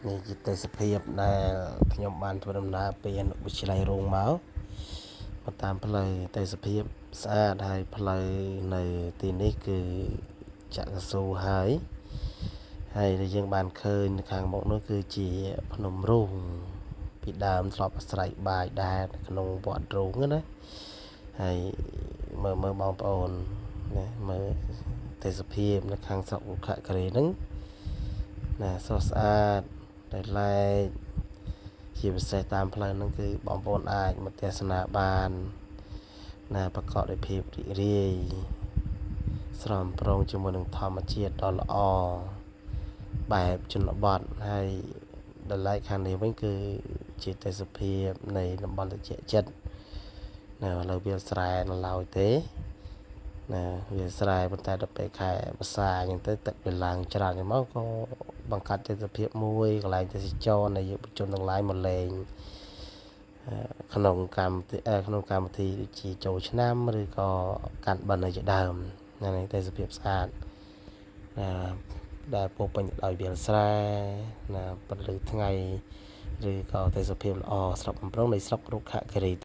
នេះជាទេសភាពដែលខ្ញុំបានធ្វើដំណើរពីអនុវិទ្យាល័យរងមកតាមផ្លូវទេសភាពស្អាតហើយផ្លូវនៅទីនេះគឺចាក់កស៊ូហើយដែលយើងបានឃើញខាងមុខនោះគឺជាភ្នំរូងពីដើមធ្លាប់អាស្រ័យបាយដែរក្នុងវត្តរូងណាហើយមើលបងប្អូនណាមើលទេសភាពនៅខាងស្រុករុក្ខគិរីហ្នឹងណាស្រស់ស្អាតដែលឡែកជាពិសេសតាមផ្លូវហ្នឹងគឺបងប្អូនអាចមកទស្សនាបានណាប្រកបដោយភាពរីករាយស្រស់ប្រងជាមួយនឹងធម្មជាតិដ៏ល្អបែបជនបទហើយដែលឡែកខាងនេះវិញគឺជាទេសភាពនៃតំបន់ត្រជាក់ចិត្តណាឥឡូវវាស្រែនៅឡើយទេណាវាស្រែប៉ុន្តែដល់ពេលខែភាសាអញ្ចឹងទៅទឹកវាឡើងច្រើនអញ្ចឹងមកក៏បង្កើតទេសភាពមួយកន្លែងទេសចរនៃយុវជនទាំងឡាយមកលេងក្នុងកម្មវិធីដូចជាចូលឆ្នាំឬក៏កាន់បិណ្ឌជាដើមណានេះទេសភាពស្អាតណាដែលពោពេញដោយវាលស្រែណាព្រលឺថ្ងៃឬក៏ទេសភាពល្អស្រុកបំរុងនៃស្រុករុក្ខគិរី